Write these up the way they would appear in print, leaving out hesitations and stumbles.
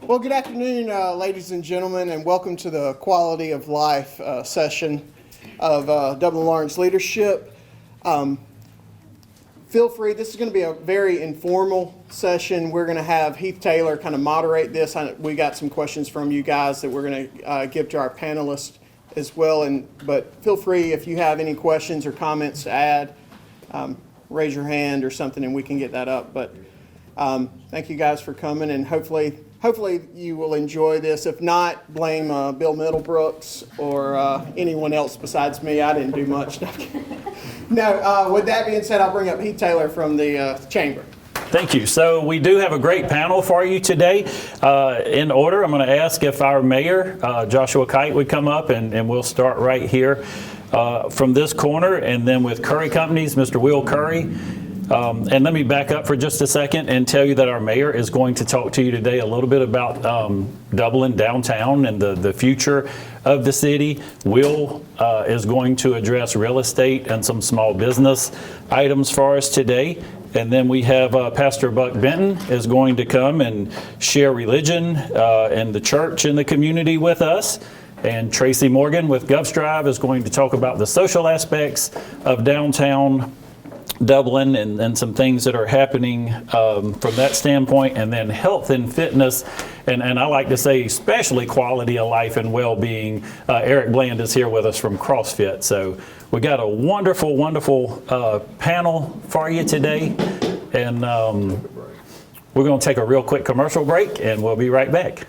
Well, good afternoon, ladies and gentlemen, and welcome to the Quality of Life session of Dublin Lawrence Leadership. Feel free, this is going to be a very informal session. We're going to have Heath Taylor kind of moderate this. We got some questions from you guys that we're going to give to our panelists as well. But feel free, if you have any questions or comments to add, raise your hand or something and we can get that up. But thank you guys for coming, and hopefully you will enjoy this. If not, blame Bill Middlebrooks or anyone else besides me. I didn't do much. No, with that being said, I'll bring up Heath Taylor from the chamber. Thank you. So we do have a great panel for you today. In order, I'm going to ask if our mayor, Joshua Kite, would come up, and we'll start right here from this corner, and then with Curry Companies, Mr. Will Curry. And let me back up for just a second and tell you that our mayor is going to talk to you today a little bit about Dublin downtown and the future of the city. Will is going to address real estate and some small business items for us today. And then we have Pastor Buck Benton is going to come and share religion and the church and the community with us. And Tracy Morgan with GovStrive is going to talk about the social aspects of downtown Dublin and some things that are happening from that standpoint, and then health and fitness, and I like to say especially quality of life and well-being. Eric Bland is here with us from CrossFit. So we got a wonderful, wonderful panel for you today, and we're going to take a real quick commercial break, and we'll be right back.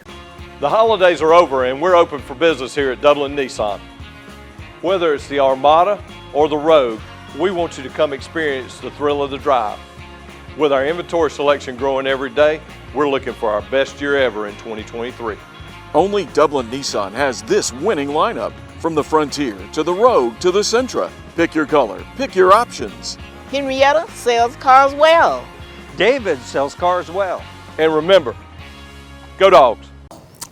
The holidays are over and we're open for business here at Dublin Nissan. Whether it's the Armada or the Rogue, we want you to come experience the thrill of the drive. With our inventory selection growing every day, we're looking for our best year ever in 2023. Only Dublin Nissan has this winning lineup. From the Frontier to the Rogue to the Sentra. Pick your color, pick your options. Henrietta sells cars well. David sells cars well. And remember, go Dogs.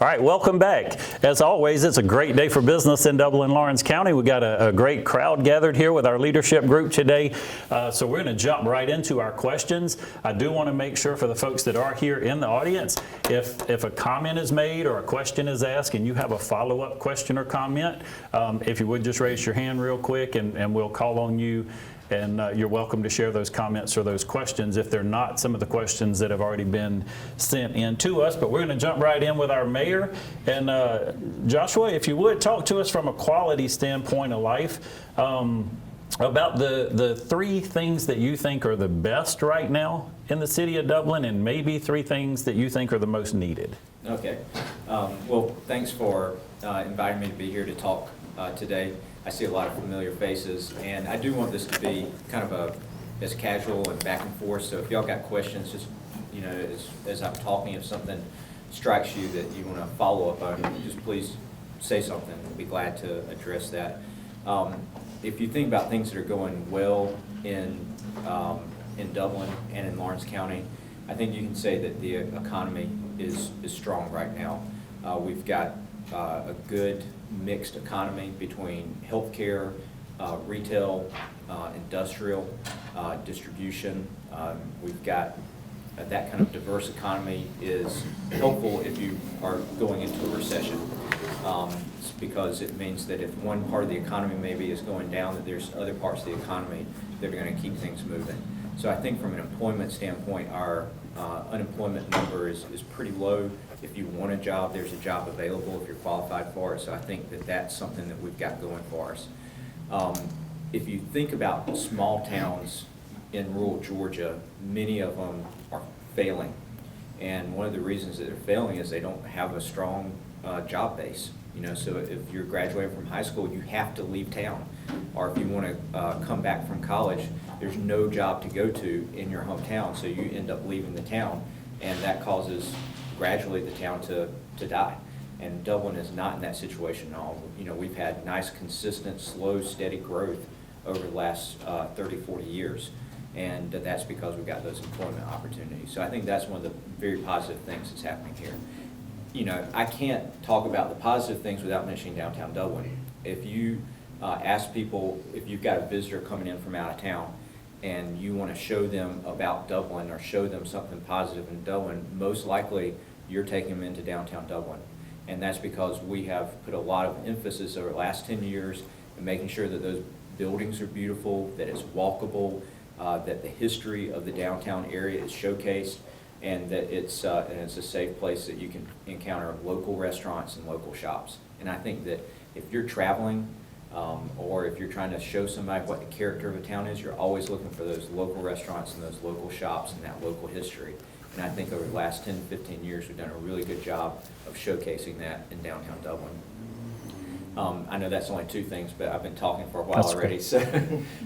All right, welcome back. As always, it's a great day for business in Dublin Lawrence County. We got a great crowd gathered here with our leadership group today. So we're going to jump right into our questions. I do want to make sure for the folks that are here in the audience, if a comment is made or a question is asked and you have a follow-up question or comment, if you would just raise your hand real quick and we'll call on you. And you're welcome to share those comments or those questions if they're not some of the questions that have already been sent in to us. But we're going to jump right in with our mayor. And Joshua, if you would, talk to us from a quality standpoint of life about the three things that you think are the best right now in the city of Dublin, and maybe three things that you think are the most needed. Okay. Well, thanks for inviting me to be here to talk today. I see a lot of familiar faces, and I do want this to be kind of as casual and back and forth. So if y'all got questions, just as I'm talking, if something strikes you that you want to follow up on, just please say something. We'll be glad to address that. If you think about things that are going well in Dublin and in Lawrence County, I think you can say that the economy is strong right now. We've got a good mixed economy between healthcare, retail, industrial, distribution. We've got that kind of diverse economy is helpful if you are going into a recession, because it means that if one part of the economy maybe is going down, that there's other parts of the economy that are going to keep things moving. So I think from an employment standpoint, our unemployment number is pretty low. If you want a job, there's a job available if you're qualified for it. So I think that that's something that we've got going for us. If you think about small towns in rural Georgia, many of them are failing. And one of the reasons that they're failing is they don't have a strong job base. So if you're graduating from high school, you have to leave town. Or if you want to come back from college, there's no job to go to in your hometown, so you end up leaving the town, and that causes gradually the town to die. And Dublin is not in that situation at all. We've had nice, consistent, slow, steady growth over the last 30, 40 years, and that's because we've got those employment opportunities. So I think that's one of the very positive things that's happening here. I can't talk about the positive things without mentioning downtown Dublin. If you ask people, if you've got a visitor coming in from out of town and you want to show them about Dublin or show them something positive in Dublin, most likely you're taking them into downtown Dublin. And that's because we have put a lot of emphasis over the last 10 years in making sure that those buildings are beautiful, that it's walkable, that the history of the downtown area is showcased, and that it's a safe place that you can encounter local restaurants and local shops. And I think that if you're traveling or if you're trying to show somebody what the character of a town is, you're always looking for those local restaurants and those local shops and that local history. And I think over the last 10 to 15 years, we've done a really good job of showcasing that in downtown Dublin. I know that's only two things, but I've been talking for a while already. So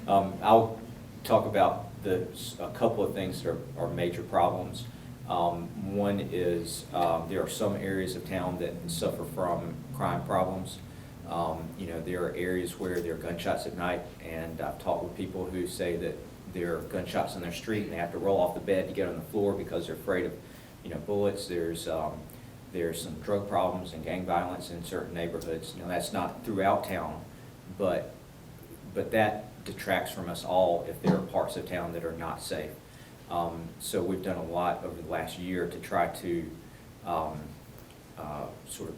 I'll talk about a couple of things that are major problems. One is there are some areas of town that suffer from crime problems. There are areas where there are gunshots at night, and I've talked with people who say that there are gunshots on their street and they have to roll off the bed to get on the floor because they're afraid of, bullets. There's some drug problems and gang violence in certain neighborhoods. That's not throughout town, but that detracts from us all if there are parts of town that are not safe. So we've done a lot over the last year to try to sort of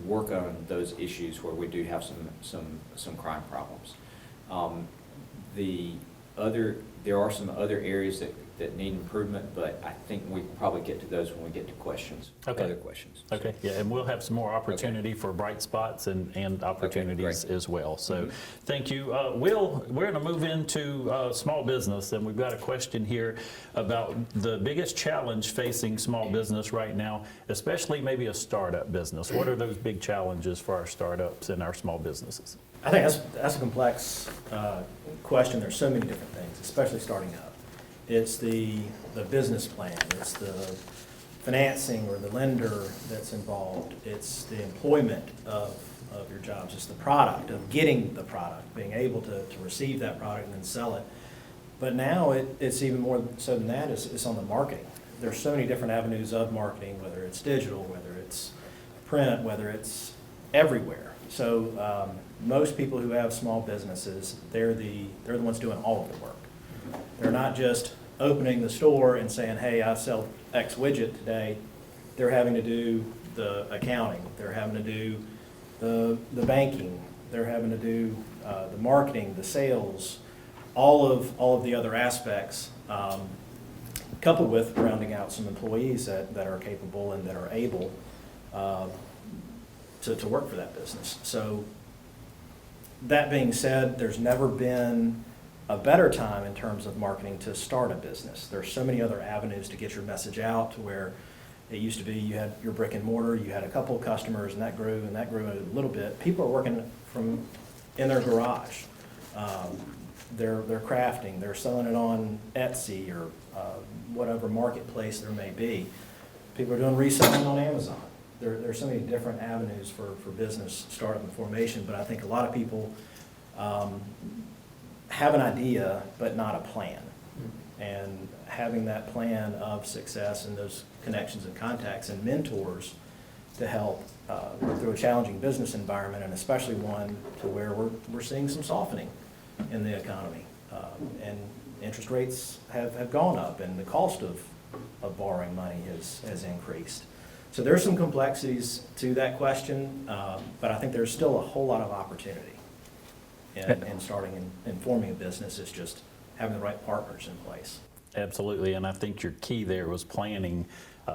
work on those issues where we do have some crime problems. There are some other areas that need improvement, but I think we can probably get to those when we get to questions. Okay. Other questions. Okay, yeah, and we'll have some more opportunity for bright spots and opportunities great. as well. So thank you. Will, we're going to move into small business, and we've got a question here about the biggest challenge facing small business right now, especially maybe a startup business. What are those big challenges for our startups and our small businesses? I think that's a complex question. There's so many different things, especially starting up. It's the business plan. It's the financing or the lender that's involved. It's the employment of your jobs. It's the product, of getting the product, being able to receive that product and then sell it. But now it's even more so than that. It's on the marketing. There's so many different avenues of marketing, whether it's digital, whether it's print, whether it's everywhere. So most people who have small businesses, they're the ones doing all of the work. They're not just opening the store and saying, hey, I sell X widget today. They're having to do the accounting. They're having to do the banking. They're having to do the marketing, the sales, all of the other aspects, coupled with rounding out some employees that are capable and that are able to work for that business. So that being said, there's never been a better time in terms of marketing to start a business. There's so many other avenues to get your message out, to where it used to be you had your brick and mortar, you had a couple of customers, and that grew a little bit. People are working from in their garage. They're crafting, they're selling it on Etsy or whatever marketplace there may be. People are doing reselling on Amazon. There's so many different avenues for business startup and formation, but I think a lot of people have an idea but not a plan. And having that plan of success and those connections and contacts and mentors to help through a challenging business environment, and especially one to where we're seeing some softening in the economy. And interest rates have gone up, and the cost of borrowing money has increased. So there's some complexities to that question, but I think there's still a whole lot of opportunity in starting and forming a business. It's just having the right partners in place. Absolutely, and I think your key there was planning.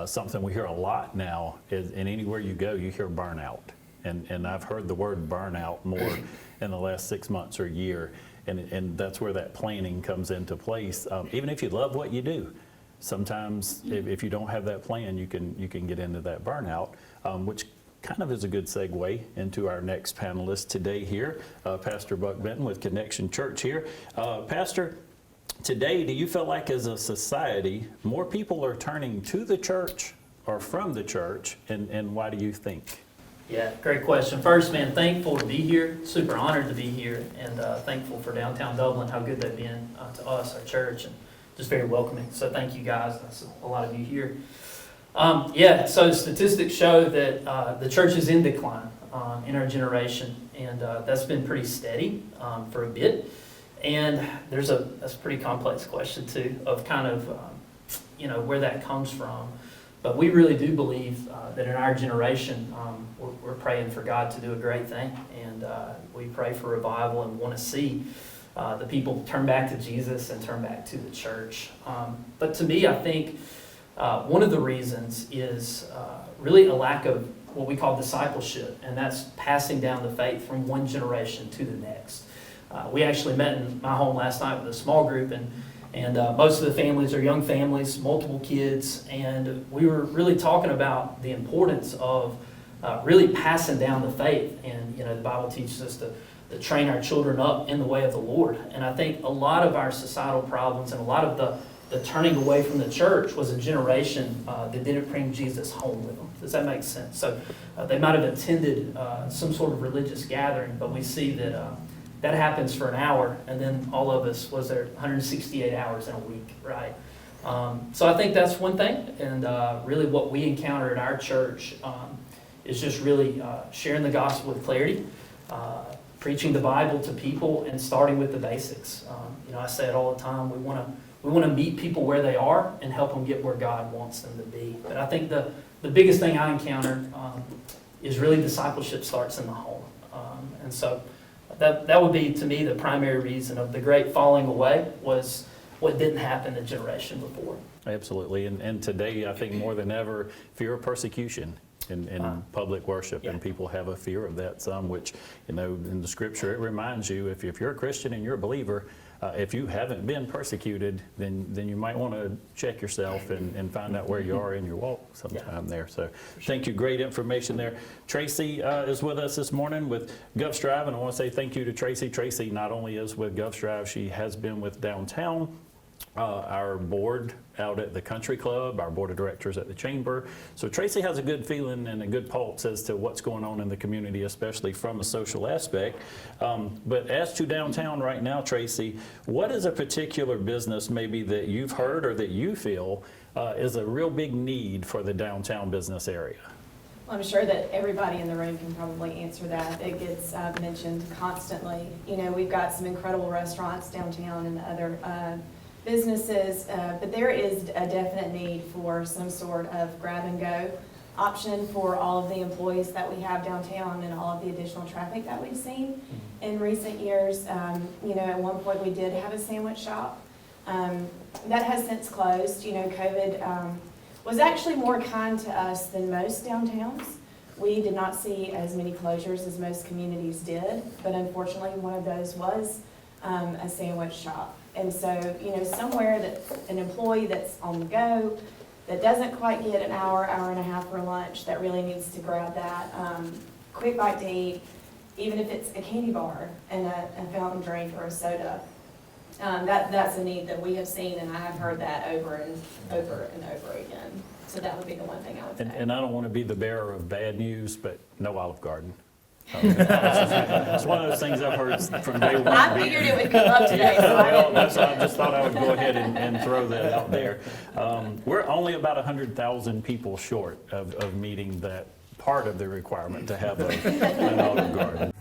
Something we hear a lot now is, and anywhere you go, you hear burnout. And I've heard the word burnout more in the last 6 months or a year, and that's where that planning comes into place. Even if you love what you do, sometimes if you don't have that plan, you can get into that burnout, which kind of is a good segue into our next panelist today here, Pastor Buck Benton with Connection Church here. Pastor, today, do you feel like as a society, more people are turning to the church or from the church, and why do you think? Yeah, great question. First, man, thankful to be here, super honored to be here, and thankful for downtown Dublin, how good they've been to us, our church, and just very welcoming. So thank you guys. That's a lot of you here. So statistics show that the church is in decline in our generation, and that's been pretty steady for a bit. And that's a pretty complex question too, of kind of where that comes from. But we really do believe that in our generation, we're praying for God to do a great thing. And we pray for revival and want to see the people turn back to Jesus and turn back to the church. But to me, I think one of the reasons is really a lack of what we call discipleship, and that's passing down the faith from one generation to the next. We actually met in my home last night with a small group, and most of the families are young families, multiple kids, and we were really talking about the importance of really passing down the faith. And the Bible teaches us to train our children up in the way of the Lord. And I think a lot of our societal problems and a lot of the turning away from the church was a generation that didn't bring Jesus home with them. Does that make sense? So they might have attended some sort of religious gathering, but we see that that happens for an hour, and then all of us was there 168 hours in a week, right? So I think that's one thing, and really what we encounter at our church is just really sharing the gospel with clarity, preaching the Bible to people, and starting with the basics. I say it all the time, we want to meet people where they are and help them get where God wants them to be. But I think the biggest thing I encountered is really discipleship starts in the home. And so that would be, to me, the primary reason of the great falling away was what didn't happen the generation before. Absolutely. And today, I think more than ever, fear of persecution in public worship, and people have a fear of that some, which, in the scripture, it reminds you, if you're a Christian and you're a believer, if you haven't been persecuted, then you might want to check yourself and find out where you are in your walk sometime there. So thank you. Great information there. Tracy is with us this morning with GovStrive, and I want to say thank you to Tracy. Tracy not only is with GovStrive, she has been with Downtown, our board out at the country club, our board of directors at the chamber. So Tracy has a good feeling and a good pulse as to what's going on in the community, especially from a social aspect. But as to Downtown right now, Tracy, what is a particular business maybe that you've heard or that you feel is a real big need for the downtown business area? Well, I'm sure that everybody in the room can probably answer that. It gets mentioned constantly. We've got some incredible restaurants downtown and other businesses, but there is a definite need for some sort of grab-and-go option for all of the employees that we have downtown and all of the additional traffic that we've seen in recent years. At one point we did have a sandwich shop. That has since closed. COVID was actually more kind to us than most downtowns. We did not see as many closures as most communities did, but unfortunately one of those was a sandwich shop. And so, somewhere that an employee that's on the go, that doesn't quite get an hour and a half for lunch, that really needs to grab that quick bite to eat, even if it's a candy bar and a fountain drink or a soda. That's a need that we have seen, and I have heard that over and over and over again. So that would be the one thing I would say. And I don't want to be the bearer of bad news, but no Olive Garden. It's one of those things I've heard from day one. I figured it would come up today, so well, that's why I just thought I would go ahead and throw that out there. We're only about 100,000 people short of meeting that part of the requirement to have an Olive Garden.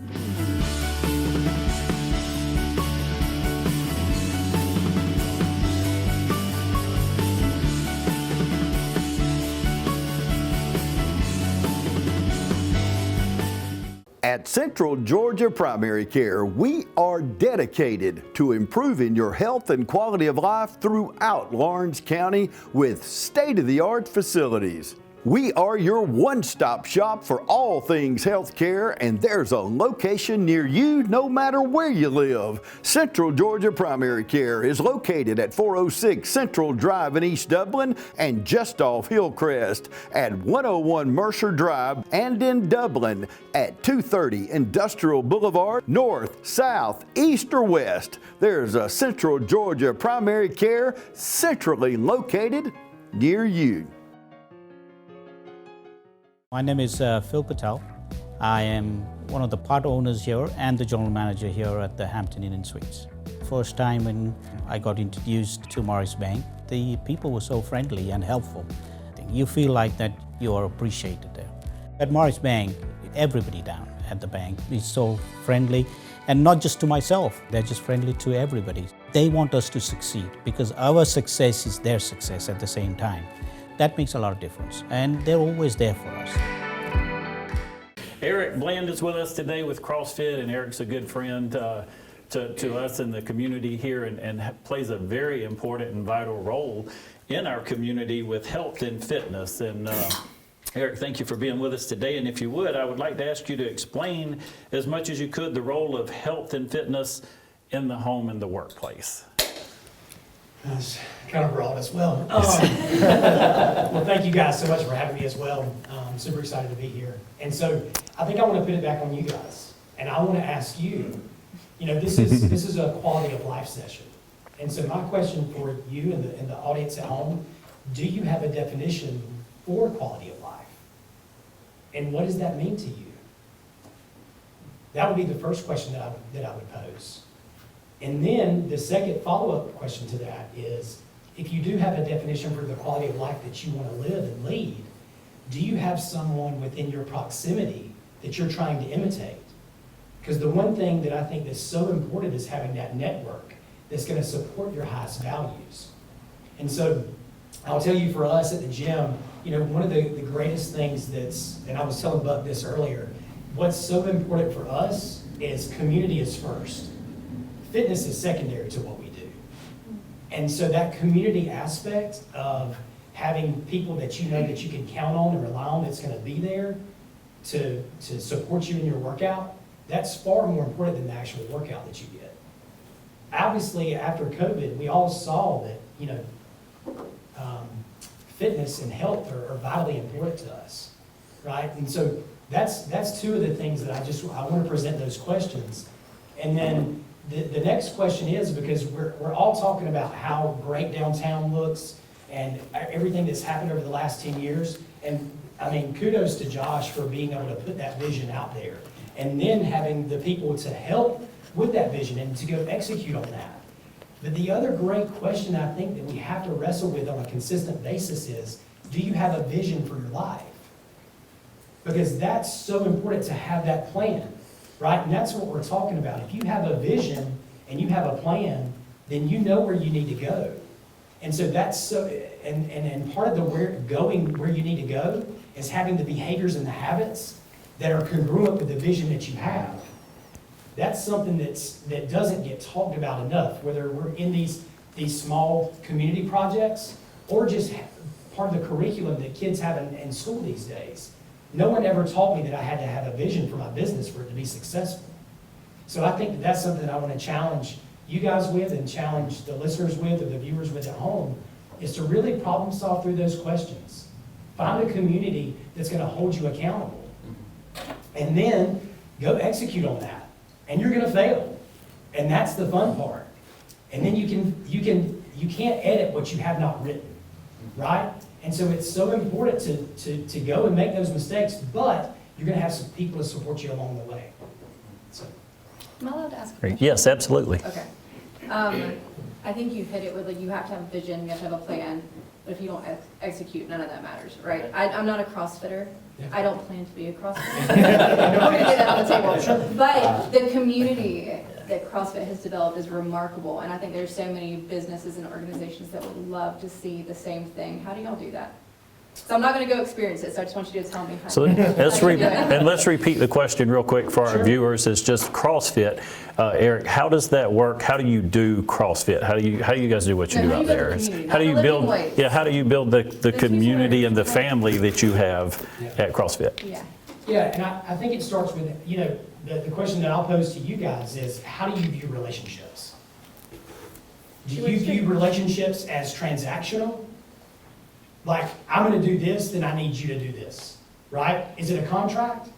At Central Georgia Primary Care, we are dedicated to improving your health and quality of life throughout Lawrence County with state-of-the-art facilities. We are your one-stop shop for all things health care, and there's a location near you no matter where you live. Central Georgia Primary Care is located at 406 Central Drive in East Dublin and just off Hillcrest, at 101 Mercer Drive, and in Dublin at 230 Industrial Boulevard. North, south, east, or west, there's a Central Georgia Primary Care centrally located near you. My name is Phil Patel. I am one of the part owners here and the general manager here at the Hampton Inn & Suites. First time when I got introduced to Morris Bank, the people were so friendly and helpful. You feel like that you are appreciated there. At Morris Bank, everybody down at the bank is so friendly, and not just to myself, they're just friendly to everybody. They want us to succeed because our success is their success at the same time. that makes a lot of difference. And they're always there for us. Eric Bland is with us today with CrossFit, and Eric's a good friend to us in the community here, and plays a very important and vital role in our community with health and fitness. And Eric, thank you for being with us today. And if you would, I would like to ask you to explain as much as you could the role of health and fitness in the home and the workplace. That's kind of broad as well. Well, thank you guys so much for having me as well. I'm super excited to be here. And so I think I want to put it back on you guys. And I want to ask you, this is a quality of life session. And so my question for you and the audience at home, do you have a definition for quality of life? And what does that mean to you? That would be the first question that I would pose. And then the second follow-up question to that is, if you do have a definition for the quality of life that you want to live and lead, do you have someone within your proximity that you're trying to imitate? Because the one thing that I think that's so important is having that network that's going to support your highest values. And so I'll tell you, for us at the gym, one of the greatest things and I was telling Buck this earlier, what's so important for us is community is first. Fitness is secondary to what we do. And so that community aspect of having people that you know that you can count on and rely on that's going to be there to support you in your workout, that's far more important than the actual workout that you get. Obviously, after COVID, we all saw that, fitness and health are vitally important to us, right? And so that's two of the things that I want to present those questions. And then the next question is, because we're all talking about how great downtown looks and everything that's happened over the last 10 years. And I mean, kudos to Josh for being able to put that vision out there, and then having the people to help with that vision and to go execute on that. But the other great question I think that we have to wrestle with on a consistent basis is, do you have a vision for your life? Because that's so important to have that plan, right? And that's what we're talking about. If you have a vision and you have a plan, then you know where you need to go. And so that's so, and part of the going where you need to go is having the behaviors and the habits that are congruent with the vision that you have. That's something that doesn't get talked about enough, whether we're in these small community projects or just part of the curriculum that kids have in school these days. No one ever taught me that I had to have a vision for my business for it to be successful. So I think that's something that I want to challenge you guys with, and challenge the listeners with, or the viewers with at home, is to really problem solve through those questions. Find a community that's going to hold you accountable, and then go execute on that. And you're going to fail, and that's the fun part. And then you can't edit what you have not written, right? And so it's so important to go and make those mistakes, but you're going to have some people to support you along the way. So. Am I allowed to ask a question? Yes, absolutely. Okay. I think you hit it with, like, you have to have a vision, you have to have a plan, but if you don't execute, none of that matters, right? I'm not a CrossFitter. Yeah. I don't plan to be a CrossFitter. I'm going to get that on the table. Sure. But the community that CrossFit has developed is remarkable, and I think there's so many businesses and organizations that would love to see the same thing. How do y'all do that? So I'm not going to go experience it, so I just want you to tell me how. So let's repeat the question real quick for our viewers. It's just CrossFit. Eric, how does that work? How do you do CrossFit? How do you guys do what you do out there? How do you build? Yeah, how do you build the community and the family that you have at CrossFit? Yeah, and I think it starts with, the question that I'll pose to you guys is, how do you view relationships? Do you view relationships as transactional? Like, I'm going to do this, then I need you to do this, right? Is it a contract?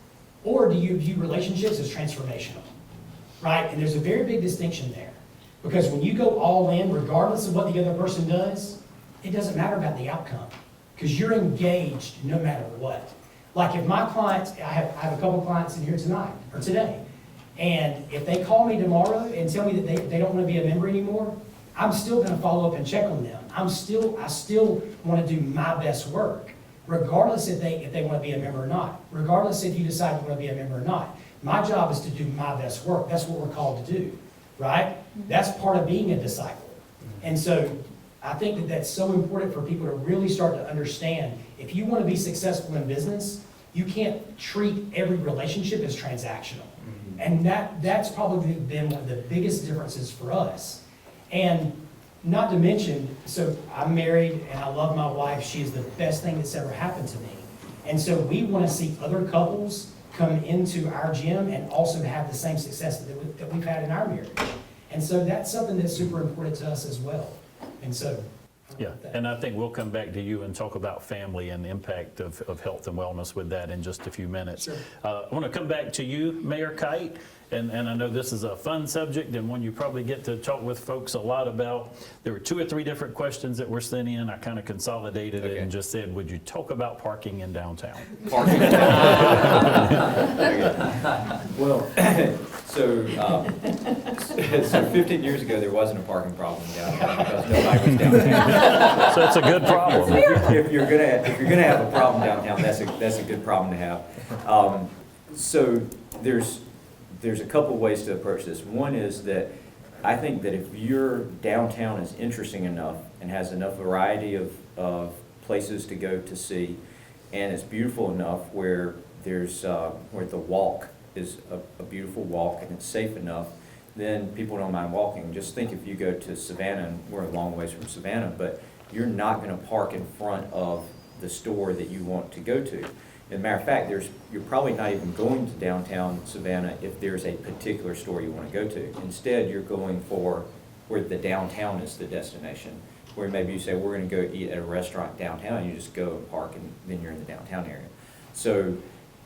Or do you view relationships as transformational, right? And there's a very big distinction there. Because when you go all in, regardless of what the other person does, it doesn't matter about the outcome. Because you're engaged no matter what. Like, if my clients, I have a couple clients in here tonight, or today, and if they call me tomorrow and tell me that they don't want to be a member anymore, I'm still going to follow up and check on them. I still want to do my best work, regardless if they want to be a member or not, regardless if you decide you want to be a member or not. My job is to do my best work. That's what we're called to do, right? That's part of being a disciple. And so I think that that's so important for people to really start to understand. If you want to be successful in business, you can't treat every relationship as transactional. And that's probably been one of the biggest differences for us. And not to mention, so I'm married and I love my wife. She is the best thing that's ever happened to me. And so we want to see other couples come into our gym and also have the same success that we've had in our marriage. And so that's something that's super important to us as well. And so, Yeah, and I think we'll come back to you and talk about family and the impact of health and wellness with that in just a few minutes. Sure. I want to come back to you, Mayor Kite, and I know this is a fun subject and one you probably get to talk with folks a lot about. There were 2 or 3 different questions that were sent in. I kind of consolidated it and just said, would you talk about parking in downtown? Parking. Well, so 15 years ago, there wasn't a parking problem downtown because nobody was downtown. So it's a good problem. If you're gonna have a problem downtown, that's a good problem to have. So there's a couple ways to approach this. One is that I think that if your downtown is interesting enough and has enough variety of places to go to see, and it's beautiful enough where there's where the walk is a beautiful walk and it's safe enough, then people don't mind walking. Just think if you go to Savannah, and we're a long ways from Savannah, but you're not going to park in front of the store that you want to go to. As a matter of fact, you're probably not even going to downtown Savannah if there's a particular store you want to go to. Instead, you're going for where the downtown is the destination, where maybe you say, we're going to go eat at a restaurant downtown, and you just go and park, and then you're in the downtown area. So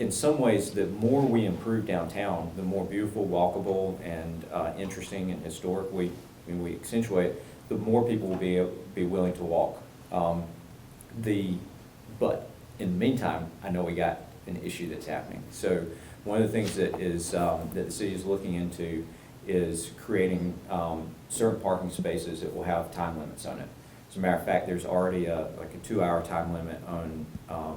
in some ways, the more we improve downtown, the more beautiful, walkable, and interesting and historic we accentuate, the more people will be willing to walk. But in the meantime, I know we got an issue that's happening. So one of the things that is that the city is looking into is creating certain parking spaces that will have time limits on it. As a matter of fact, there's already like a 2-hour time limit on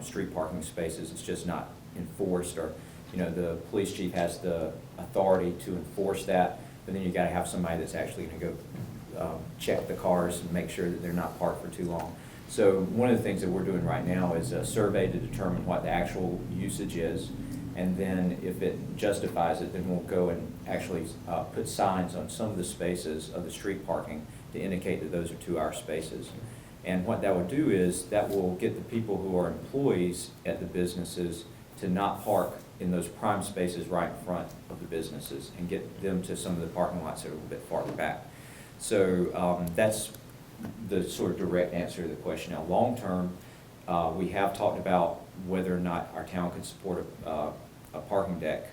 street parking spaces. It's just not enforced, or the police chief has the authority to enforce that, but then you got to have somebody that's actually going to go check the cars and make sure that they're not parked for too long. So one of the things that we're doing right now is a survey to determine what the actual usage is, and then if it justifies it, then we'll go and actually put signs on some of the spaces of the street parking to indicate that those are 2-hour spaces. And what that would do is that will get the people who are employees at the businesses to not park in those prime spaces right in front of the businesses and get them to some of the parking lots that are a little bit farther back. So that's the sort of direct answer to the question. Now, long term, we have talked about whether or not our town can support a parking deck,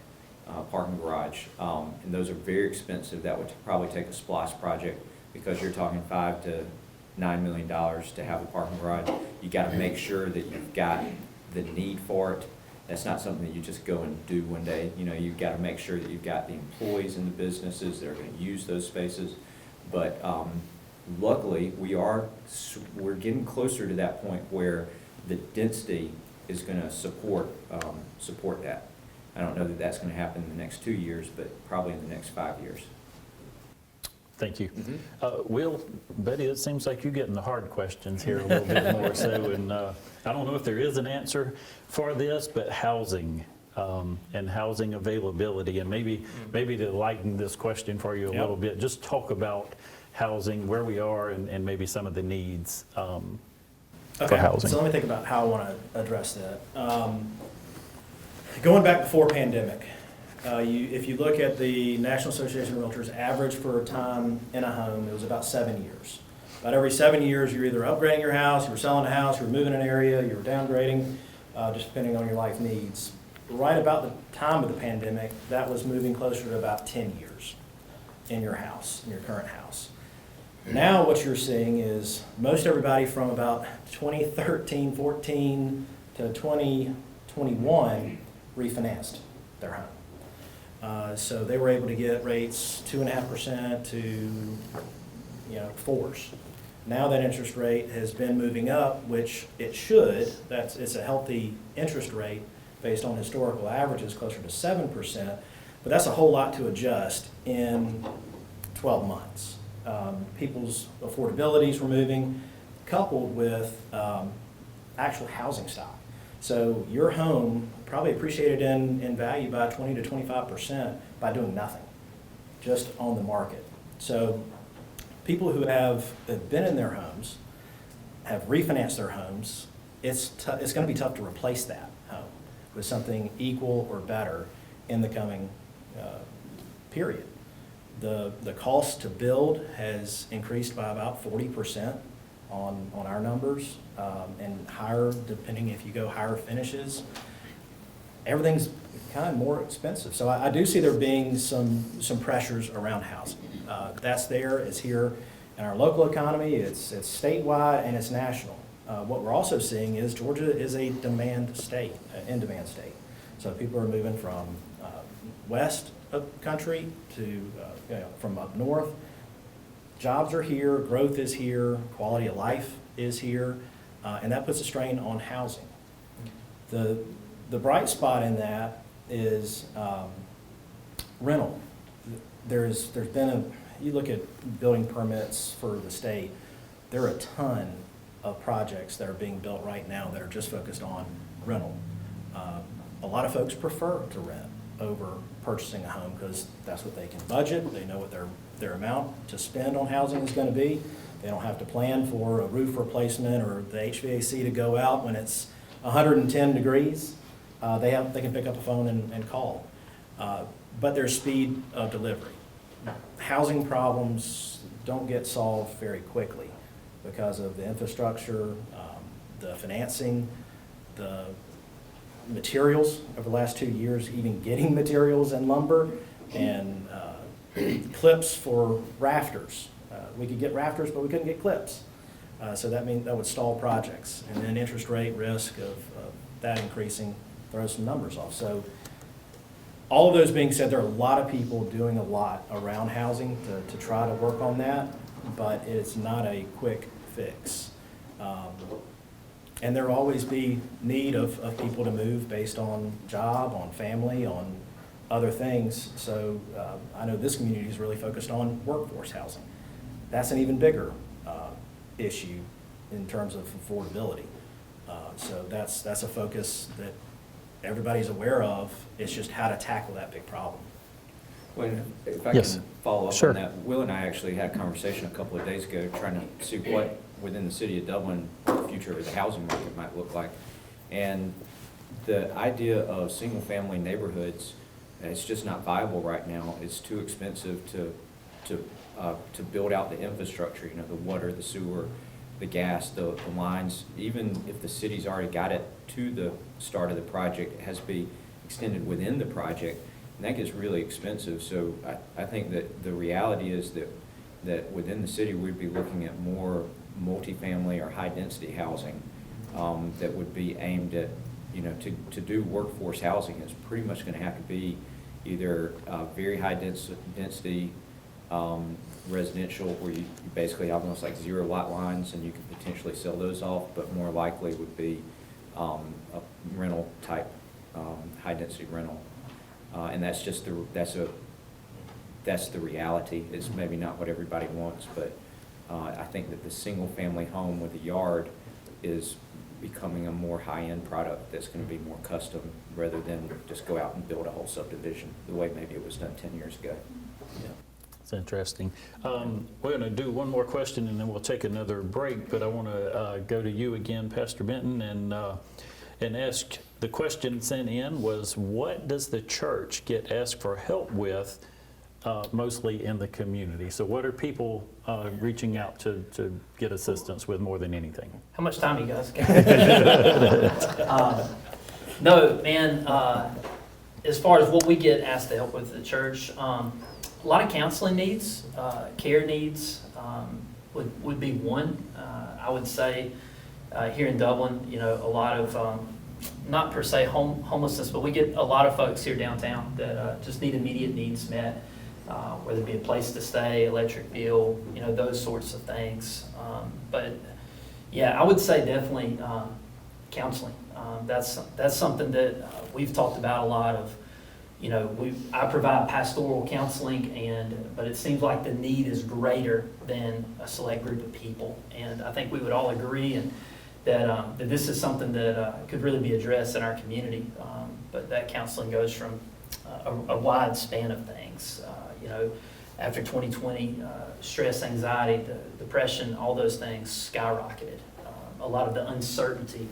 parking garage, and those are very expensive. That would probably take a SPLOST project, because you're talking $5 to $9 million to have a parking garage. You got to make sure that you've got the need for it. That's not something that you just go and do one day. You've got to make sure that you've got the employees in the businesses that are going to use those spaces. But luckily, we're getting closer to that point where the density is going to support that. I don't know that that's going to happen in the next 2 years, but probably in the next 5 years. Thank you. Will, Betty, it seems like you're getting the hard questions here a little bit more so, and I don't know if there is an answer for this, but housing and housing availability, and maybe to lighten this question for you a little bit, just talk about housing, where we are, and maybe some of the needs for housing. So let me think about how I want to address that. Going back before pandemic, if you look at the National Association of Realtors average for time in a home, it was about 7 years. About every 7 years, you're either upgrading your house, you were selling a house, you were moving an area, you were downgrading, just depending on your life needs. Right about the time of the pandemic, that was moving closer to about 10 years in your house, in your current house. Now what you're seeing is most everybody from about 2013, 14 to 2021 refinanced their home. So they were able to get rates 2.5% to 4s. Now that interest rate has been moving up, which it should. It's a healthy interest rate based on historical averages, closer to 7%. But that's a whole lot to adjust in 12 months. people's affordabilities were moving, coupled with actual housing stock. So your home probably appreciated in value by 20 to 25% by doing nothing, just on the market. So people who have been in their homes, have refinanced their homes, it's going to be tough to replace that home with something equal or better in the coming period. The cost to build has increased by about 40% on our numbers, and higher, depending if you go higher finishes. Everything's kind of more expensive. So I do see there being some pressures around housing. That's there, it's here in our local economy, it's statewide, and it's national. What we're also seeing is Georgia is a demand state, in-demand state. So people are moving from west of country to from up north. Jobs are here, growth is here, quality of life is here, and that puts a strain on housing. The bright spot in that is rental. There's been you look at building permits for the state, there are a ton of projects that are being built right now that are just focused on rental. A lot of folks prefer to rent over purchasing a home because that's what they can budget. They know what their amount to spend on housing is going to be. They don't have to plan for a roof replacement or the HVAC to go out when it's 110 degrees. They can pick up the phone and call. But there's speed of delivery. Housing problems don't get solved very quickly because of the infrastructure, the financing, the materials over the last 2 years, even getting materials and lumber and clips for rafters. We could get rafters, but we couldn't get clips. So that would stall projects. And then interest rate risk of that increasing throws some numbers off. So all of those being said, there are a lot of people doing a lot around housing to try to work on that, but it's not a quick fix. And there will always be need of people to move based on job, on family, on other things. So I know this community is really focused on workforce housing. That's an even bigger issue in terms of affordability. So that's a focus that everybody's aware of. It's just how to tackle that big problem. Well, if I Yes. can follow up Sure. on that, Will and I actually had a conversation a couple of days ago trying to see what within the city of Dublin the future of the housing market might look like. And the idea of single-family neighborhoods, it's just not viable right now. It's too expensive to build out the infrastructure, the water, the sewer, the gas, the lines. Even if the city's already got it to the start of the project, it has to be extended within the project, and that gets really expensive. So I think that the reality is that within the city, we'd be looking at more multifamily or high-density housing that would be aimed at, to do workforce housing is pretty much going to have to be either very high density residential, where you basically have almost like zero lot lines and you could potentially sell those off, but more likely would be a rental type, high density rental. And that's just that's the reality. It's maybe not what everybody wants, but I think that the single family home with a yard is becoming a more high-end product that's going to be more custom rather than just go out and build a whole subdivision the way maybe it was done 10 years ago. Yeah. It's interesting. We're going to do one more question and then we'll take another break, but I want to go to you again, Pastor Benton, and ask, the question sent in was, what does the church get asked for help with mostly in the community? So what are people reaching out to get assistance with more than anything? How much time you guys got? No, man, as far as what we get asked to help with the church, a lot of counseling needs, care needs would be one. I would say here in Dublin, a lot of, not per se homelessness, but we get a lot of folks here downtown that just need immediate needs met, whether it be a place to stay, electric bill, those sorts of things. But yeah, I would say definitely counseling. That's something that we've talked about a lot of, I provide pastoral counseling, but it seems like the need is greater than a select group of people. And I think we would all agree that this is something that could really be addressed in our community. But that counseling goes from a wide span of things. After 2020, stress, anxiety, depression, all those things skyrocketed. A lot of the uncertainty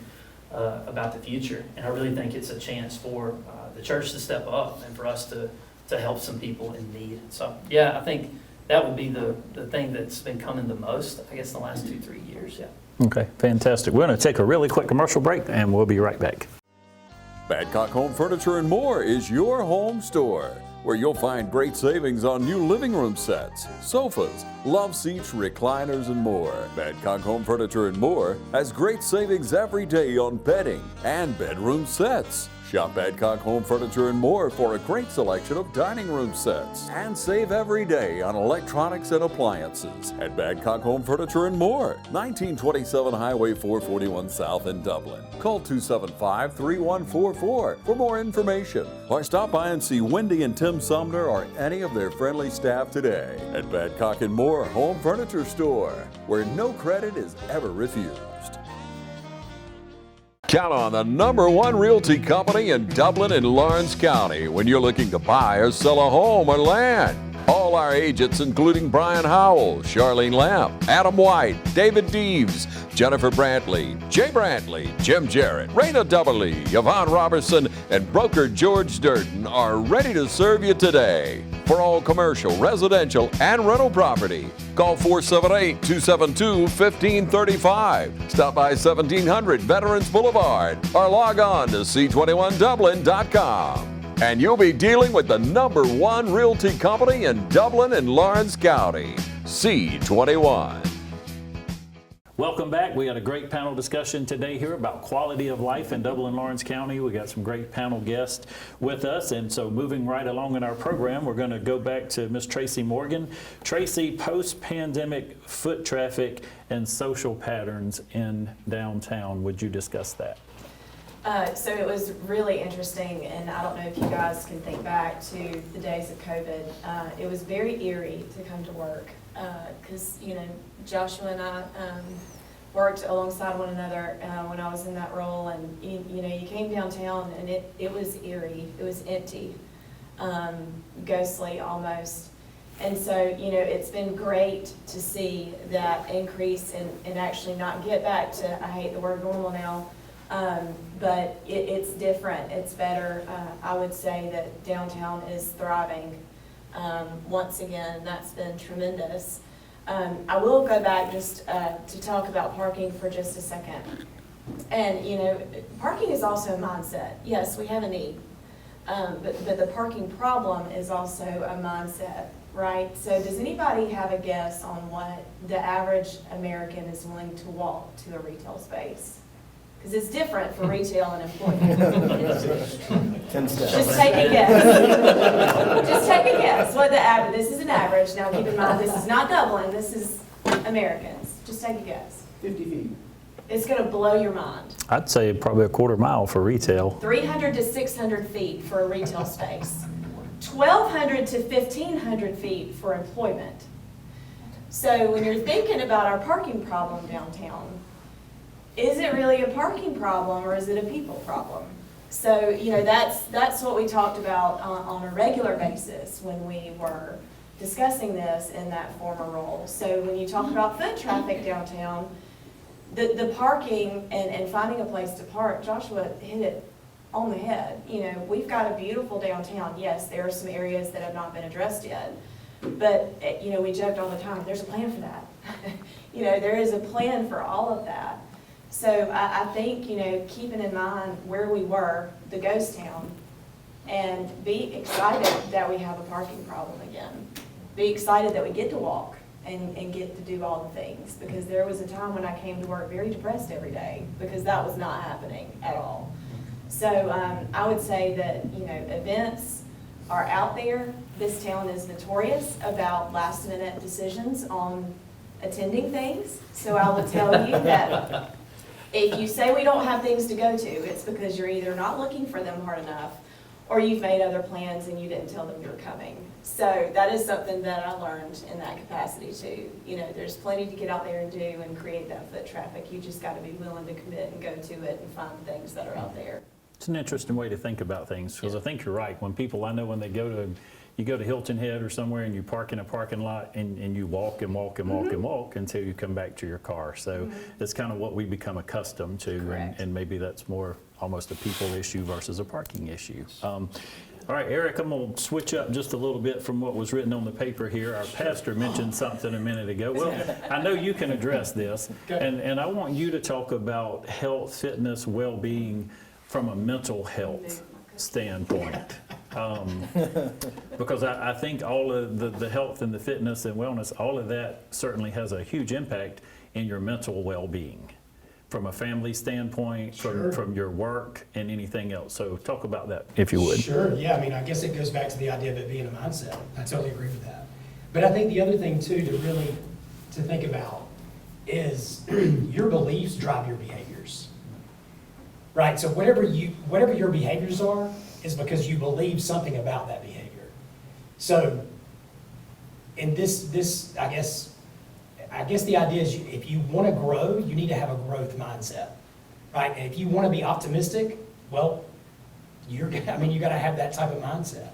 about the future. And I really think it's a chance for the church to step up and for us to help some people in need. So, yeah, I think that would be the thing that's been coming the most, I guess, in the last 2-3 years, yeah. Okay, fantastic. We're going to take a really quick commercial break, and we'll be right back. Badcock Home Furniture and More is your home store, where you'll find great savings on new living room sets, sofas, love seats, recliners, and more. Badcock Home Furniture and More has great savings every day on bedding and bedroom sets. Shop Badcock Home Furniture and More for a great selection of dining room sets. And save every day on electronics and appliances at Badcock Home Furniture and More, 1927 Highway 441 South in Dublin. Call 275-3144 for more information, or stop by and see Wendy and Tim Sumner or any of their friendly staff today at Badcock and More Home Furniture Store, where no credit is ever refused. Count on the #1 realty company in Dublin and Lawrence County when you're looking to buy or sell a home or land. All our agents, including Brian Howell, Charlene Lamp, Adam White, David Deeves, Jennifer Brantley, Jay Brantley, Jim Jarrett, Raina Dubberly, Yvonne Robertson, and broker George Durden are ready to serve you today. For all commercial, residential, and rental property, call 478-272-1535. Stop by 1700 Veterans Boulevard or log on to c21dublin.com. And you'll be dealing with the #1 realty company in Dublin and Lawrence County, C21. Welcome back. We had a great panel discussion today here about quality of life in Dublin and Lawrence County. We got some great panel guests with us. And so moving right along in our program, we're going to go back to Ms. Tracy Morgan. Tracy, post-pandemic foot traffic and social patterns in downtown. Would you discuss that? So it was really interesting, and I don't know if you guys can think back to the days of COVID. It was very eerie to come to work because, Joshua and I worked alongside one another when I was in that role, and, you came downtown and it was eerie. It was empty, ghostly almost. And so, it's been great to see that increase and actually not get back to, I hate the word normal now, but it's different, it's better. I would say that downtown is thriving once again. That's been tremendous. I will go back just to talk about parking for just a second. And parking is also a mindset. Yes, we have a need, but the parking problem is also a mindset, right? So does anybody have a guess on what the average American is willing to walk to a retail space? Because it's different for retail and employment. 10 steps. Just take a guess. Just take a guess. What the average? This is an average. Now keep in mind, this is not Dublin. This is Americans. Just take a guess. 50 feet. It's going to blow your mind. I'd say probably a quarter mile for retail. 300 to 600 feet for a retail space. 1,200 to 1,500 feet for employment. So when you're thinking about our parking problem downtown, is it really a parking problem or is it a people problem? So, that's what we talked about on a regular basis when we were discussing this in that former role. So when you talk about foot traffic downtown, the parking and finding a place to park, Joshua hit it on the head. We've got a beautiful downtown. Yes, there are some areas that have not been addressed yet. But, we joked all the time, there's a plan for that. There is a plan for all of that. So I think, keeping in mind where we were, the ghost town, and be excited that we have a parking problem again. Be excited that we get to walk and get to do all the things. Because there was a time when I came to work very depressed every day because that was not happening at all. So I would say that, events are out there. This town is notorious about last minute decisions on attending things. So I will tell you that if you say we don't have things to go to, it's because you're either not looking for them hard enough or you've made other plans and you didn't tell them you're coming. So that is something that I learned in that capacity too. You know, there's plenty to get out there and do and create that foot traffic. You just got to be willing to commit and go to it and find things that are out there. It's an interesting way to think about things, because I think you're right. When people, I know when they you go to Hilton Head or somewhere and you park in a parking lot and you walk and walk and walk and walk until you come back to your car. So it's kind of what we become accustomed to, and maybe that's more almost a people issue versus a parking issue. All right, Eric, I'm going to switch up just a little bit from what was written on the paper here. Our pastor mentioned something a minute ago. Well, I know you can address this, and I want you to talk about health, fitness, well-being from a mental health standpoint. Because I think all of the health and the fitness and wellness, all of that certainly has a huge impact in your mental well-being. From a family standpoint, from your work and anything else. So talk about that, if you would. Sure, yeah, I mean, I guess it goes back to the idea of it being a mindset. I totally agree with that. But I think the other thing too to think about is your beliefs drive your behaviors. Right, so whatever your behaviors are is because you believe something about that behavior. So in this I guess the idea is if you want to grow, you need to have a growth mindset, right? And if you want to be optimistic, well, you got to have that type of mindset.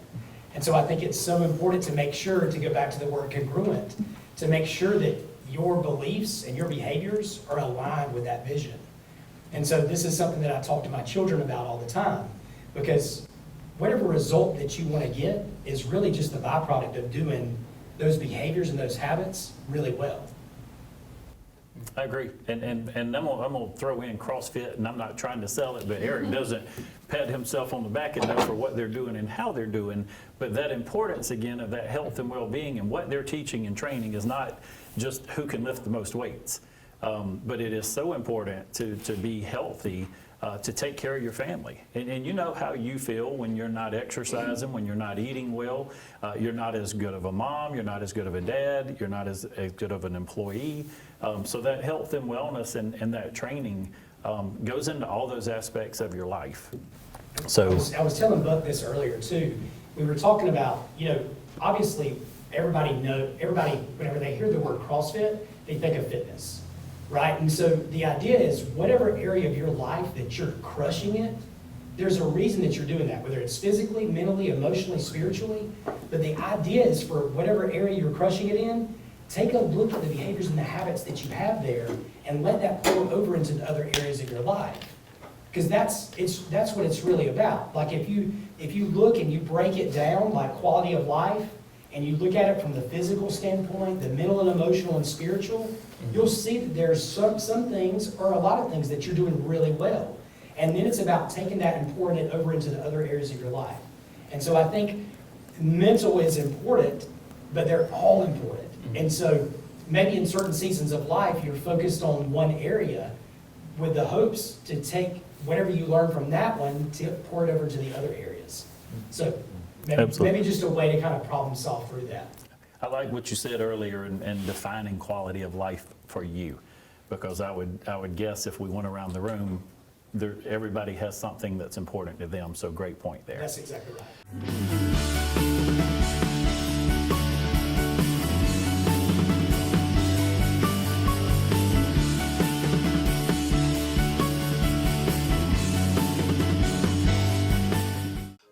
And so I think it's so important to make sure, to go back to the word congruent, to make sure that your beliefs and your behaviors are aligned with that vision. And so this is something that I talk to my children about all the time, because whatever result that you want to get is really just the byproduct of doing those behaviors and those habits really well. I agree, and I'm gonna throw in CrossFit, and I'm not trying to sell it, but Eric doesn't pat himself on the back enough for what they're doing and how they're doing, but that importance again of that health and well-being and what they're teaching and training is not just who can lift the most weights, but it is so important to be healthy, to take care of your family. And you know how you feel when you're not exercising, when you're not eating well. You're not as good of a mom, you're not as good of a dad, you're not as good of an employee. So that health and wellness and that training goes into all those aspects of your life. So I was telling Buck this earlier too. We were talking about, obviously everybody whenever they hear the word CrossFit, they think of fitness. Right, and so the idea is whatever area of your life that you're crushing it, there's a reason that you're doing that, whether it's physically, mentally, emotionally, spiritually. But the idea is for whatever area you're crushing it in, take a look at the behaviors and the habits that you have there and let that pour over into the other areas of your life. Because that's what it's really about. Like if you look and you break it down, like quality of life, and you look at it from the physical standpoint, the mental and emotional and spiritual, you'll see that there's some things, or a lot of things, that you're doing really well. And then it's about taking that and pouring it over into the other areas of your life. And so I think mental is important, but they're all important. And so maybe in certain seasons of life, you're focused on one area with the hopes to take whatever you learn from that one to pour it over to the other areas. So maybe just a way to kind of problem solve through that. I like what you said earlier and defining quality of life for you, because I would guess if we went around the room, everybody has something that's important to them. So great point there. That's exactly right.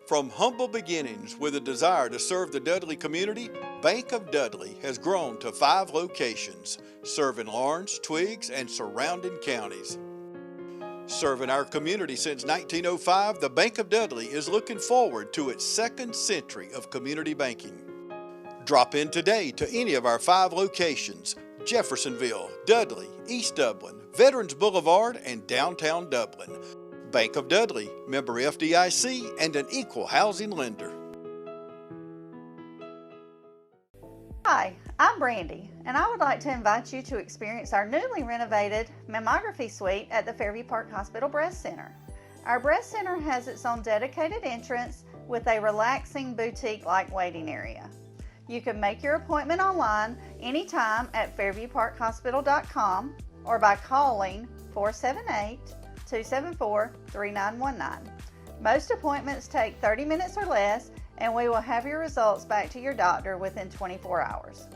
From humble beginnings with a desire to serve the Dudley community, Bank of Dudley has grown to 5 locations, serving Lawrence, Twiggs, and surrounding counties. Serving our community since 1905, the Bank of Dudley is looking forward to its 2nd century of community banking. Drop in today to any of our 5 locations: Jeffersonville, Dudley, East Dublin, Veterans Boulevard, and downtown Dublin. Bank of Dudley, member FDIC, and an equal housing lender. Hi, I'm Brandy, and I would like to invite you to experience our newly renovated mammography suite at the Fairview Park Hospital Breast Center. Our breast center has its own dedicated entrance with a relaxing boutique-like waiting area. You can make your appointment online anytime at fairviewparkhospital.com or by calling 478-274-3919. Most appointments take 30 minutes or less, and we will have your results back to your doctor within 24 hours.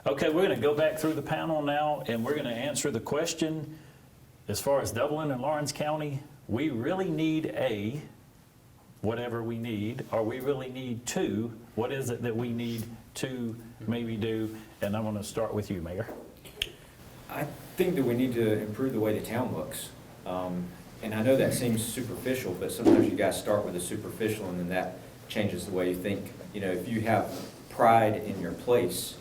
Okay, we're going to go back through the panel now, and we're going to answer the question, as far as Dublin and Lawrence County, we really need a, whatever we need, or we really need to, what is it that we need to maybe do? And I'm going to start with you, Mayor. I think that we need to improve the way the town looks. And I know that seems superficial, but sometimes you guys start with the superficial and then that changes the way you think. You know, if you have pride in your place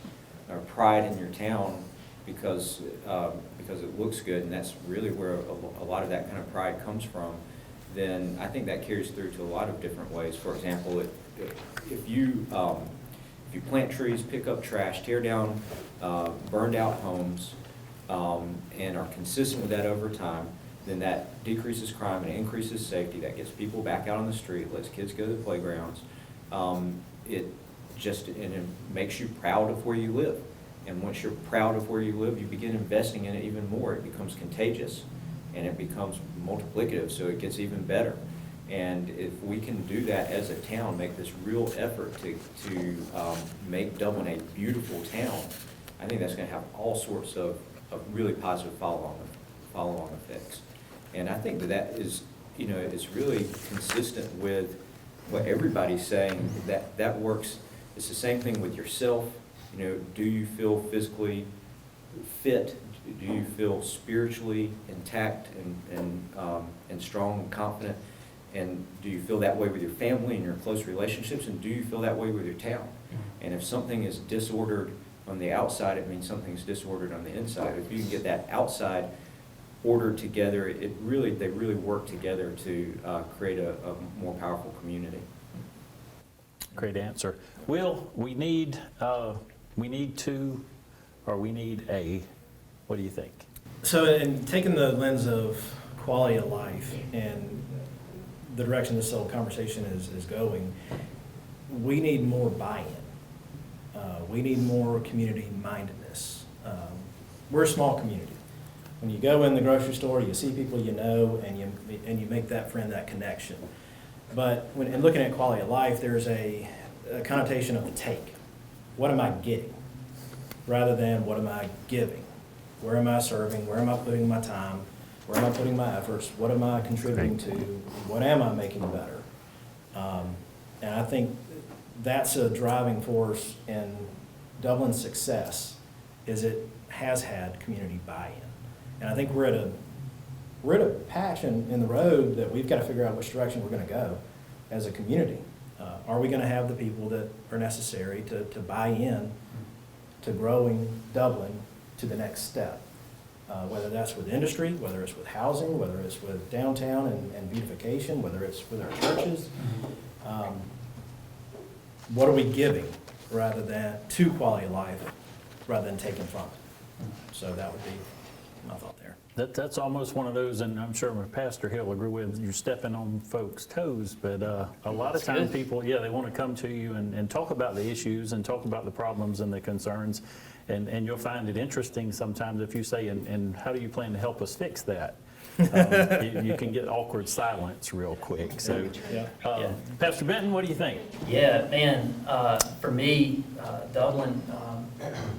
or pride in your town because it looks good, and that's really where a lot of that kind of pride comes from, then I think that carries through to a lot of different ways. For example, if you plant trees, pick up trash, tear down burned out homes, and are consistent with that over time, then that decreases crime and increases safety. That gets people back out on the street, lets kids go to the playgrounds. It makes you proud of where you live. And once you're proud of where you live, you begin investing in it even more. It becomes contagious and it becomes multiplicative, so it gets even better. And if we can do that as a town, make this real effort to make Dublin a beautiful town, I think that's going to have all sorts of really positive follow-on effects. And I think that is, you know, it's really consistent with what everybody's saying, that works. It's the same thing with yourself. You know, do you feel physically fit? Do you feel spiritually intact and strong and confident? And do you feel that way with your family and your close relationships? And do you feel that way with your town? And if something is disordered on the outside, it means something's disordered on the inside. If you can get that outside ordered together, they really work together to create a more powerful community. Great answer. Will, we need to, or we need a, what do you think? So in taking the lens of quality of life and the direction this whole conversation is going, we need more buy-in. We need more community mindedness. We're a small community. When you go in the grocery store, you see people you know, and you make that friend, that connection. But in looking at quality of life, there's a connotation of the take. What am I getting? Rather than what am I giving? Where am I serving? Where am I putting my time? Where am I putting my efforts? What am I contributing to? What am I making better? And I think that's a driving force in Dublin's success, is it has had community buy-in. And I think we're at a patch in the road that we've got to figure out which direction we're going to go as a community. Are we going to have the people that are necessary to buy in to growing Dublin to the next step? Whether that's with industry, whether it's with housing, whether it's with downtown and beautification, whether it's with our churches. What are we giving rather than to quality of life rather than taking from it? So that would be my thought there. That's almost one of those, and I'm sure Pastor Hill will agree with, you're stepping on folks' toes, but a lot of times people, they want to come to you and talk about the issues and talk about the problems and the concerns, and you'll find it interesting sometimes if you say, and how do you plan to help us fix that? You can get awkward silence real quick. So, Pastor Benton, what do you think? Yeah, man, for me, Dublin,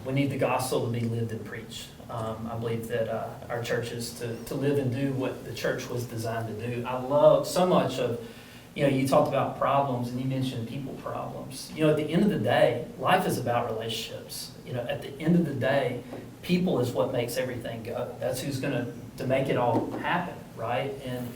we need the gospel to be lived and preached. I believe that our church is to live and do what the church was designed to do. I love so much of, you talked about problems and you mentioned people problems. At the end of the day, life is about relationships. At the end of the day, people is what makes everything go. That's who's going to make it all happen, right? And,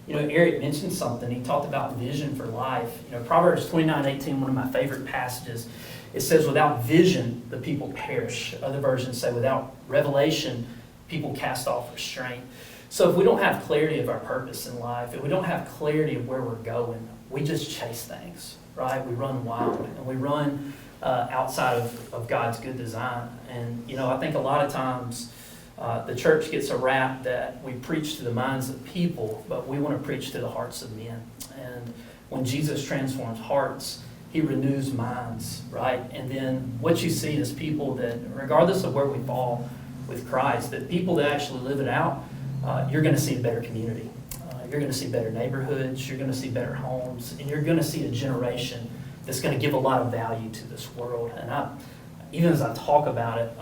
Eric mentioned something. He talked about vision for life. Proverbs 29:18, one of my favorite passages. It says, without vision, the people perish. Other versions say, without revelation, people cast off restraint. So if we don't have clarity of our purpose in life, if we don't have clarity of where we're going, we just chase things, right? We run wild, and we run outside of God's good design. And, I think a lot of times the church gets a rap that we preach to the minds of people, but we want to preach to the hearts of men. And when Jesus transforms hearts, He renews minds, right? And then what you see is people that, regardless of where we fall with Christ, that people that actually live it out, you're going to see a better community. You're going to see better neighborhoods, you're going to see better homes, and you're going to see a generation that's going to give a lot of value to this world. And even as I talk about it,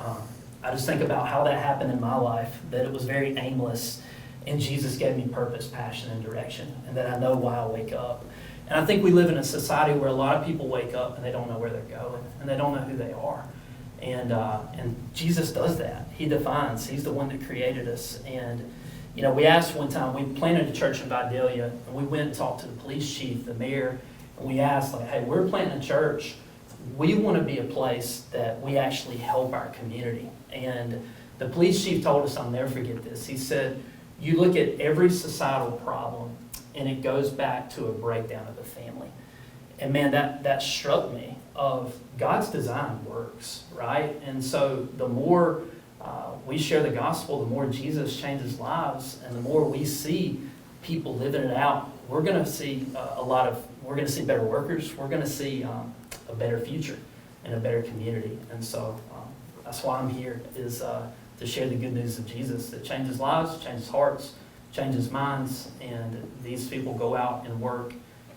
I just think about how that happened in my life, that it was very aimless, and Jesus gave me purpose, passion, and direction, and that I know why I wake up. And I think we live in a society where a lot of people wake up and they don't know where they're going, and they don't know who they are. And Jesus does that. He defines. He's the one that created us. And you know, we asked one time, we planted a church in Vidalia, and we went and talked to the police chief, the mayor, and we asked, like, hey, we're planting a church. We want to be a place that we actually help our community. And the police chief told us, I'll never forget this, he said, you look at every societal problem, and it goes back to a breakdown of the family. And man, that struck me of God's design works, right? And so the more we share the gospel, the more Jesus changes lives, and the more we see people living it out, we're going to see we're going to see better workers, we're going to see a better future and a better community. And so that's why I'm here, is to share the good news of Jesus that changes lives, changes hearts, changes minds, and these people go out and work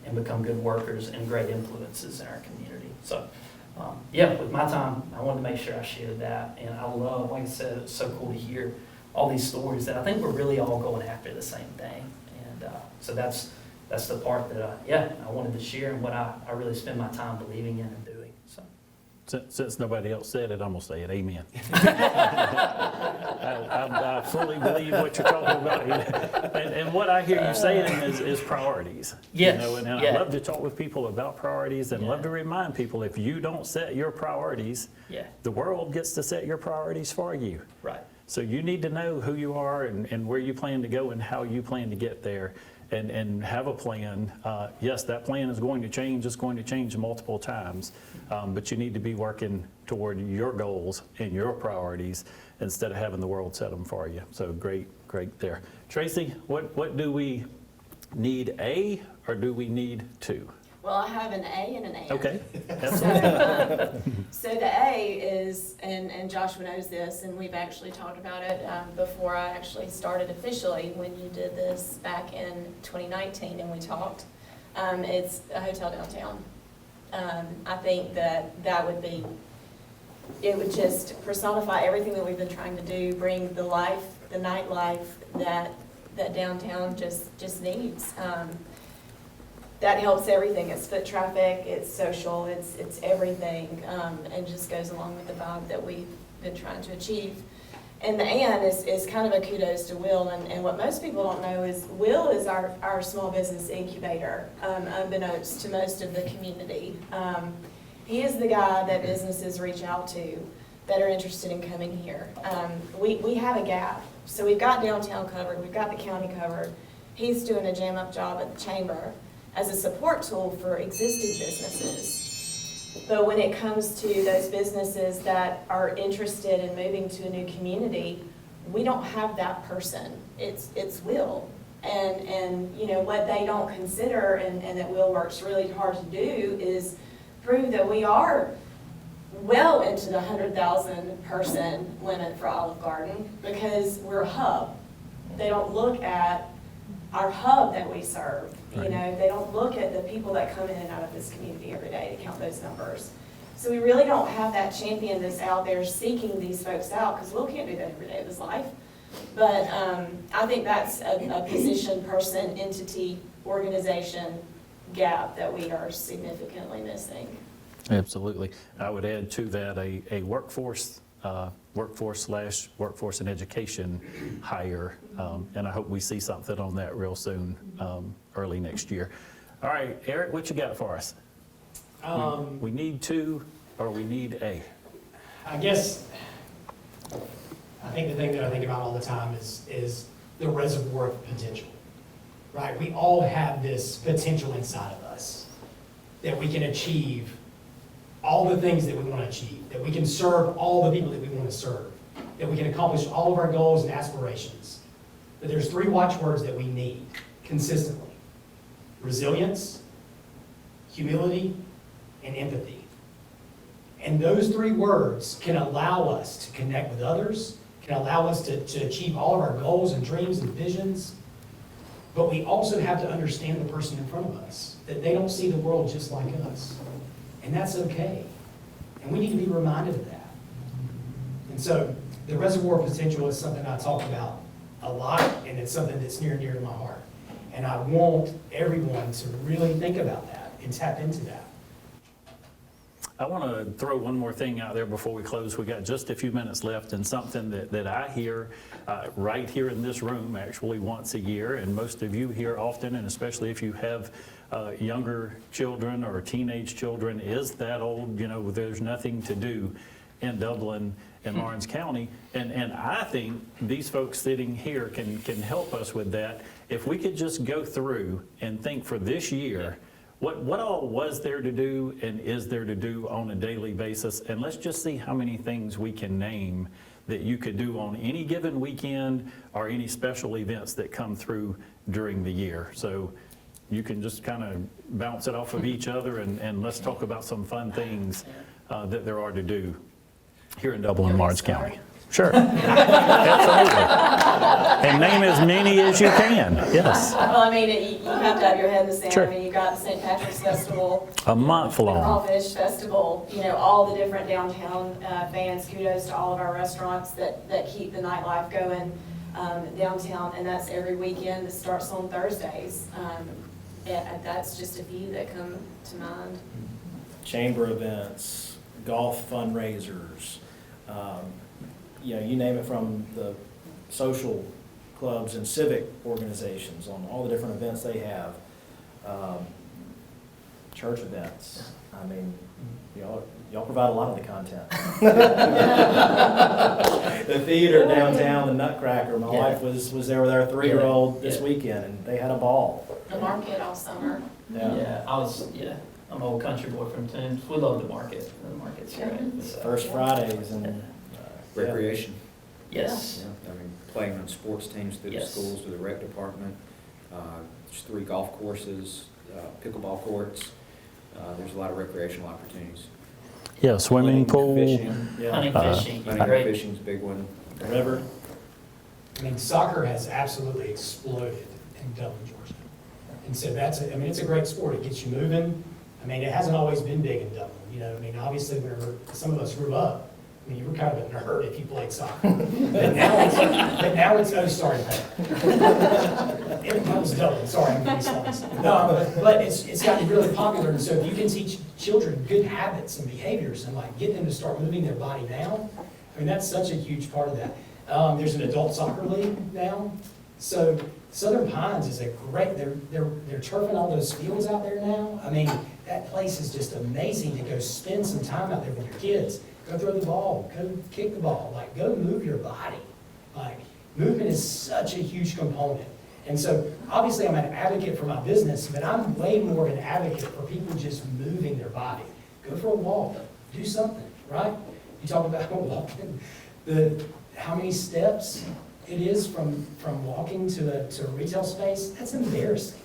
and become good workers and great influences in our community. So yeah, with my time, I wanted to make sure I shared that. And I love, like I said, it's so cool to hear all these stories that I think we're really all going after the same thing. And so that's the part that, I wanted to share, and what I really spend my time believing in and doing. So. Since nobody else said it, I'm going to say it. Amen. I fully believe what you're talking about. And what I hear you saying is priorities. Yes. You know, and I love to talk with people about priorities, and love to remind people, if you don't set your priorities, the world gets to set your priorities for you. Right. So you need to know who you are and where you plan to go and how you plan to get there. And have a plan. Yes, that plan is going to change. It's going to change multiple times. But you need to be working toward your goals and your priorities instead of having the world set them for you. So great there. Tracy, what do we need, A, or do we need two? Well, I have an A and an A. Okay. So the A is, and Joshua knows this, and we've actually talked about it before I actually started officially when you did this back in 2019 and we talked. It's a hotel downtown. I think that would be, it would just personify everything that we've been trying to do, bring the life, the nightlife that downtown just needs. That helps everything. It's foot traffic, it's social, it's everything, and just goes along with the vibe that we've been trying to achieve. And the and is kind of a kudos to Will, and what most people don't know is Will is our small business incubator, unbeknownst to most of the community. He is the guy that businesses reach out to that are interested in coming here. We have a gap, so we've got downtown covered, we've got the county covered. He's doing a jam-up job at the chamber as a support tool for existing businesses. But when it comes to those businesses that are interested in moving to a new community, we don't have that person. It's Will. And you know, what they don't consider, and that Will works really hard to do, is prove that we are well into the 100,000 person limit for Olive Garden, because we're a hub. They don't look at our hub that we serve. You know, they don't look at the people that come in and out of this community every day to count those numbers. So we really don't have that champion that's out there seeking these folks out, because Will can't do that every day of his life. But I think that's a position, person, entity, organization gap that we are significantly missing. Absolutely. I would add to that a workforce and education hire, and I hope we see something on that real soon, early next year. All right, Eric, what you got for us? We need two, or we need A? I guess, I think the thing that I think about all the time is the reservoir of potential, right? We all have this potential inside of us that we can achieve all the things that we want to achieve, that we can serve all the people that we want to serve, that we can accomplish all of our goals and aspirations. But there's three watchwords that we need consistently: resilience, humility, and empathy. And those three words can allow us to connect with others can allow us to achieve all of our goals and dreams and visions. But we also have to understand the person in front of us, that they don't see the world just like us. And that's okay. And we need to be reminded of that. And so the reservoir potential is something I talk about a lot, and it's something that's near and dear to my heart. And I want everyone to really think about that and tap into that. I want to throw one more thing out there before we close. We got just a few minutes left, and something that I hear right here in this room actually once a year, and most of you hear often, and especially if you have younger children or teenage children, is that old, there's nothing to do in Dublin and Lawrence County. And I think these folks sitting here can help us with that. If we could just go through and think for this year, what all was there to do and is there to do on a daily basis? And let's just see how many things we can name that you could do on any given weekend or any special events that come through during the year. So you can just kind of bounce it off of each other, and let's talk about some fun things that there are to do here in Dublin and Lawrence County. Sure. Absolutely. And name as many as you can. Yes. Well, I mean, you have to have your head in the sand. Sure. I mean, you've got the St. Patrick's Festival, A month the long. Crawfish Festival, all the different downtown fans. Kudos to all of our restaurants that keep the nightlife going downtown, and that's every weekend. It starts on Thursdays. And that's just a few that come to mind. Chamber events, golf fundraisers, you name it, from the social clubs and civic organizations on all the different events they have. Church events. I mean, y'all provide a lot of the content. The theater downtown, the Nutcracker. My wife was there with our 3-year-old this weekend, and they had a ball. The market all summer. I'm an old country boy from Toombs. We love the market. The market's great. So. First Fridays and Recreation. Yes. Yeah, I mean, playing on sports teams through the schools, through the rec department. There's 3 golf courses, pickleball courts. There's a lot of recreational opportunities. Yeah, swimming pool. Fishing. Hunting, fishing. Hunting, fishing's a big one. the river. I mean, soccer has absolutely exploded in Dublin, Georgia. And so it's a great sport. It gets you moving. I mean, it hasn't always been big in Dublin. Obviously, whenever some of us grew up, you were kind of a nerd if you played soccer. But now it's that was Dublin, sorry, I'm being smart. No, but it's gotten really popular, and so if you can teach children good habits and behaviors and get them to start moving their body now, I mean, that's such a huge part of that. There's an adult soccer league now, so Southern Pines is a great, they're turfing all those fields out there now. I mean, that place is just amazing to go spend some time out there with your kids. Go throw the ball, go kick the ball, go move your body. Movement is such a huge component. And so, obviously, I'm an advocate for my business, but I'm way more of an advocate for people just moving their body. Go for a walk, do something, right? You talk about walking, how many steps it is from walking to a retail space. That's embarrassing.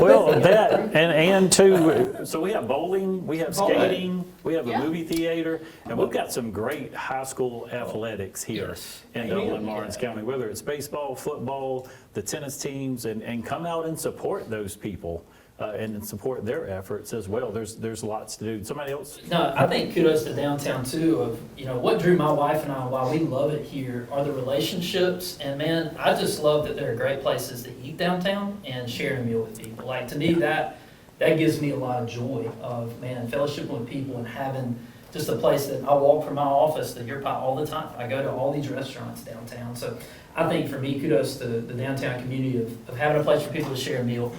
Well, that and too. So we have bowling, we have skating, we have a movie theater, and we've got some great high school athletics here in Dublin, Lawrence County. Whether it's baseball, football, the tennis teams, and come out and support those people. And support their efforts as well. There's lots to do. Somebody else? No, I think kudos to downtown too. Of what drew my wife and I, why we love it here, are the relationships. And man, I just love that there are great places to eat downtown and share a meal with people. To me, that gives me a lot of joy of fellowship with people and having just a place that I walk from my office to your pie all the time. I go to all these restaurants downtown. So I think for me, kudos to the downtown community of having a place for people to share a meal.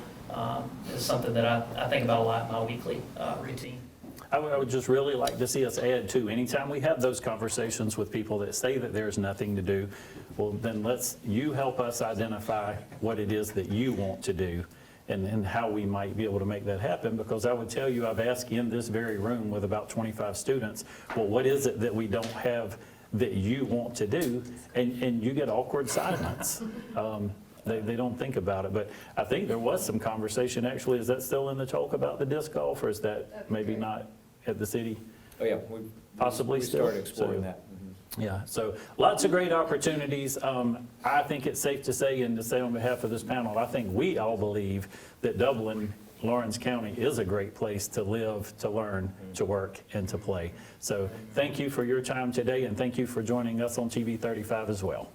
Is something that I think about a lot in my weekly routine. I would just really like to see us add to, anytime we have those conversations with people that say that there's nothing to do, well, then you help us identify what it is that you want to do and how we might be able to make that happen. Because I would tell you, I've asked in this very room with about 25 students, well, what is it that we don't have that you want to do? And you get awkward silence. They don't think about it, but I think there was some conversation actually. Is that still in the talk about the disc golf, or is that maybe not at the city? Oh, yeah, Possibly we still. started exploring So- that. Yeah, so lots of great opportunities. I think it's safe to say, and to say on behalf of this panel, I think we all believe that Dublin, Lawrence County is a great place to live, to learn, to work, and to play. So thank you for your time today, and thank you for joining us on TV 35 as well.